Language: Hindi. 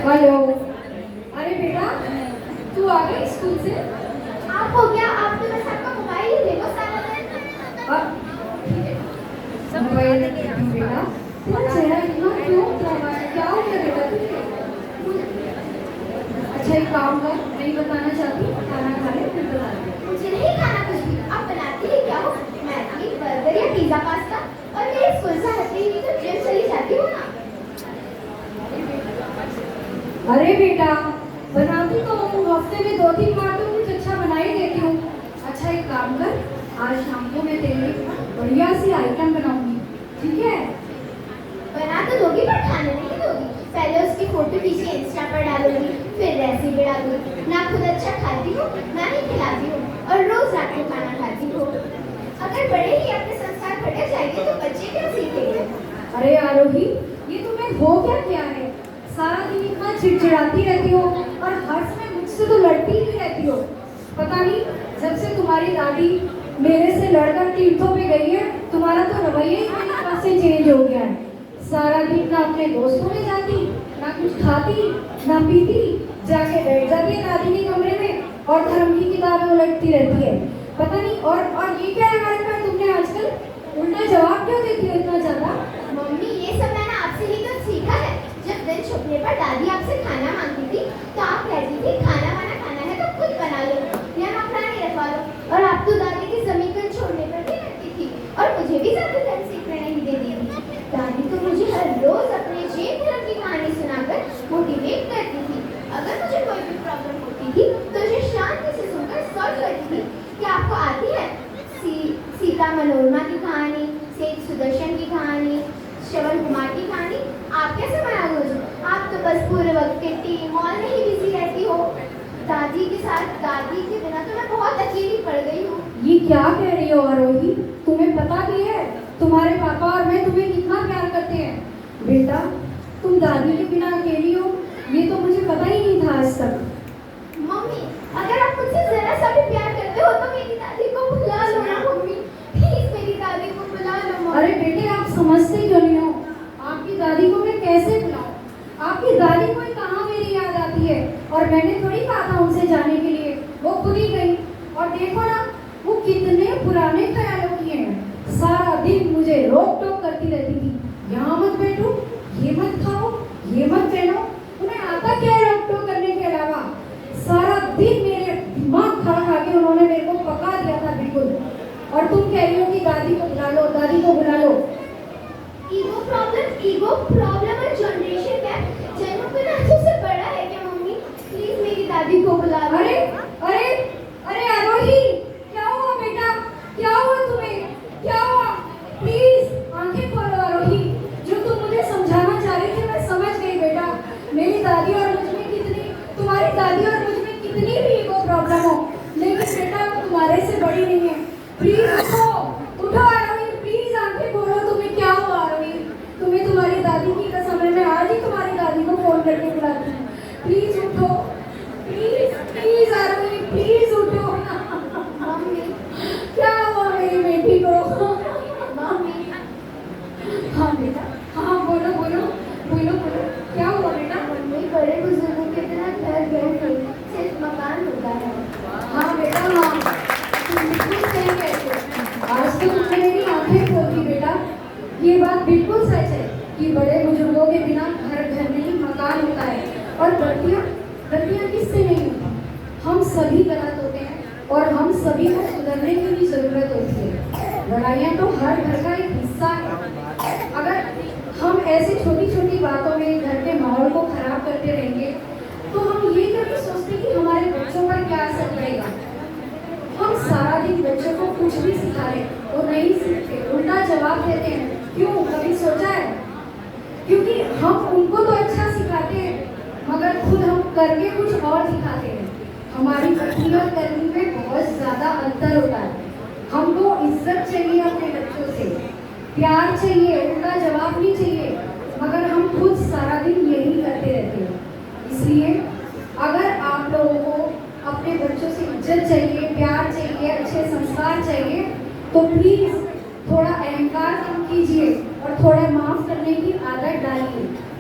हेलो। अरे बेटा, तू आ गई स्कूल से? आप हो गया, आप तो बस आपका मोबाइल ही देखो सारा दिन। मोबाइल बेटा, तेरा चेहरा इतना क्यों उतरा हुआ है? क्या हो गया बेटा तुझे? अच्छा एक काम कर, नहीं बताना चाहती, खाना खा ले फिर बता दे। मुझे नहीं खाना कुछ भी। आप बनाती ही क्या हो? मैगी, बर्गर या पिज्जा पास्ता? और मेरे स्कूल से आते ही तो जिम चली जाती हो ना। अरे बेटा, बनाती तो हूँ, हफ्ते में 2-3 बार तो कुछ अच्छा बना ही देती हूँ। अच्छा एक काम कर, आज शाम को मैं तेरे लिए बढ़िया सी आइटम बनाऊंगी, ठीक है? बना तो दोगी पर खाने नहीं दोगी। पहले उसकी फोटो खींच के इंस्टा पर डालूंगी, फिर रेसिपी डालूंगी। ना खुद अच्छा खाती हो, ना ही खिलाती हो, और रोज रात को खाना खाती हो। अगर बड़े ही अपने संस्कार भटक जाएंगे तो बच्चे क्या सीखेंगे? अरे आरोही, ये तुम्हें हो क्या है? सारा दिन इतना चिड़चिड़ाती रहती हो और हर समय मुझसे तो लड़ती ही रहती हो। पता नहीं, जब से तुम्हारी दादी मेरे से लड़कर तीर्थों पे गई है, तुम्हारा तो रवैया ही मेरे पास से चेंज हो गया है। सारा दिन ना अपने दोस्तों में जाती, ना कुछ खाती, ना पीती, जाके बैठ जाती है दादी के कमरे में और धर्म की किताबें उलटती रहती है। पता नहीं, और ये क्या लगा रखा है तुमने आजकल? उल्टा जवाब क्यों देती हो इतना ज्यादा? मम्मी, ये सब मैंने आपसे ही तो सीखा है। जब दिन छुपने पर दादी आपसे खाना मांगती थी तो आप कहती थी खाना वाना खाना है तो खुद बना लो या नौकरानी रखवा लो। और आप तो दादी की जमीन छोड़ने पर भी लगती थी और मुझे भी ज्यादा धर्म सीखने नहीं देती थी। दादी तो मुझे हर रोज अपने जैन धर्म की कहानी सुनाकर मोटिवेट करती थी। अगर मुझे कोई भी प्रॉब्लम होती थी तो उसे शांति से सुनकर सॉल्व करती थी। क्या आपको आती है सीता मनोरमा की कहानी, सेठ सुदर्शन की कहानी, श्रवण कुमार की कहानी? आप कैसे बनाओगे मुझे? आप तो बस पूरे वक्त किट्टी मॉल में ही बिजी रहती हो। दादी के साथ, दादी के बिना तो मैं बहुत अकेली पड़ गई हूँ। ये क्या कह रही हो आरोही? तुम्हें पता भी है तुम्हारे पापा और मैं तुम्हें कितना प्यार करते हैं? बेटा, तुम दादी के बिना अकेली हो, ये तो मुझे पता ही नहीं था आज तक। मम्मी, अगर आप मुझसे जरा सा भी प्यार करते हो तो मेरी दादी को बुला लो ना मम्मी। प्लीज मेरी दादी को बुला लो मम्मी। अरे बेटे, आप समझते क्यों नहीं हो? आपकी दादी को मैं कैसे बुलाऊं? आपकी दादी को ही कहाँ मेरी याद आती है? और मैंने थोड़ी कहा था उनसे जाने के लिए, वो खुद ही गई। और देखो ना, वो कितने पुराने ख्यालों की हैं। सारा दिन मुझे रोक टोक करती रहती थी, यहाँ मत बैठो, ये मत खाओ, ये मत पहनो। उन्हें आता क्या है रोक टोक करने के अलावा? सारा दिन मेरे दिमाग खा खा के उन्होंने मेरे को पका दिया था बिल्कुल। और तुम कह रही हो कि दादी को बुला लो, दादी को बुला लो। ईगो प्रॉब्लम और जनरेशन गैप जन्म के नाते से बड़ा है क्या मम्मी? प्लीज मेरी दादी को बुला लो। अरे अरे अरे आरोही, क्या हुआ बेटा? क्या हुआ तुम्हें? क्या हुआ? प्लीज आंखें खोलो आरोही। जो तुम मुझे समझाना चाह रही थी मैं समझ गई बेटा। मेरी दादी और मुझ में कितनी, तुम्हारी दादी और मुझ में कितनी भी ईगो प्रॉब्लम हो, लेकिन बेटा वो तुम्हारे से बड़ी नहीं है। प्लीज उठो, उठो आरोही, प्लीज आंखें खोलो। तुम्हें क्या हुआ आरोही? तुम्हें तुम्हारी दादी की कसम है, मैं आज ही तुम्हारी दादी को फोन करके बुलाती हूँ। प्लीज उठो, प्लीज प्लीज आरोही, प्लीज उठो। मम्मी, क्या हुआ मेरी बेटी को? मम्मी, हाँ बेटा, हाँ बोलो बोलो बोलो बोलो, क्या हुआ बेटा? मम्मी, बड़े बुजुर्गों के बिना घर घर नहीं, सिर्फ मकान होता है। हाँ बेटा हाँ, तुम बिल्कुल सही कहते हो। आज तो तुमने मेरी आंखें खोल दी बेटा। ये बात बिल्कुल सच है कि बड़े बुजुर्गों के बिना घर घर नहीं मकान होता है। और गलतियाँ किससे नहीं होती? हम सभी गलत होते हैं और हम सभी को सुधरने की भी जरूरत होती है। लड़ाइयाँ तो हर घर का एक हिस्सा है। अगर हम ऐसी छोटी छोटी बातों में घर के माहौल को खराब करते रहेंगे तो हम ये कभी सोचते कि हमारे बच्चों पर क्या असर पड़ेगा। हम सारा दिन बच्चों को कुछ भी सिखा रहे, वो नहीं सीखते, उल्टा जवाब देते हैं। क्यों, कभी सोचा है? क्योंकि हम उनको तो अच्छा सिखाते हैं मगर खुद हम करके कुछ और सिखाते हैं। हमारी पत्नी और करनी में बहुत ज्यादा अंतर होता है। हमको इज्जत चाहिए अपने बच्चों से, प्यार चाहिए, उल्टा जवाब नहीं चाहिए, मगर हम खुद सारा दिन यही करते रहते हैं। इसलिए अगर आप लोगों को अपने बच्चों से इज्जत चाहिए, प्यार चाहिए, अच्छे संस्कार चाहिए तो प्लीज थोड़ा अहंकार कम कीजिए और थोड़ा माफ करने की आदत डालिए।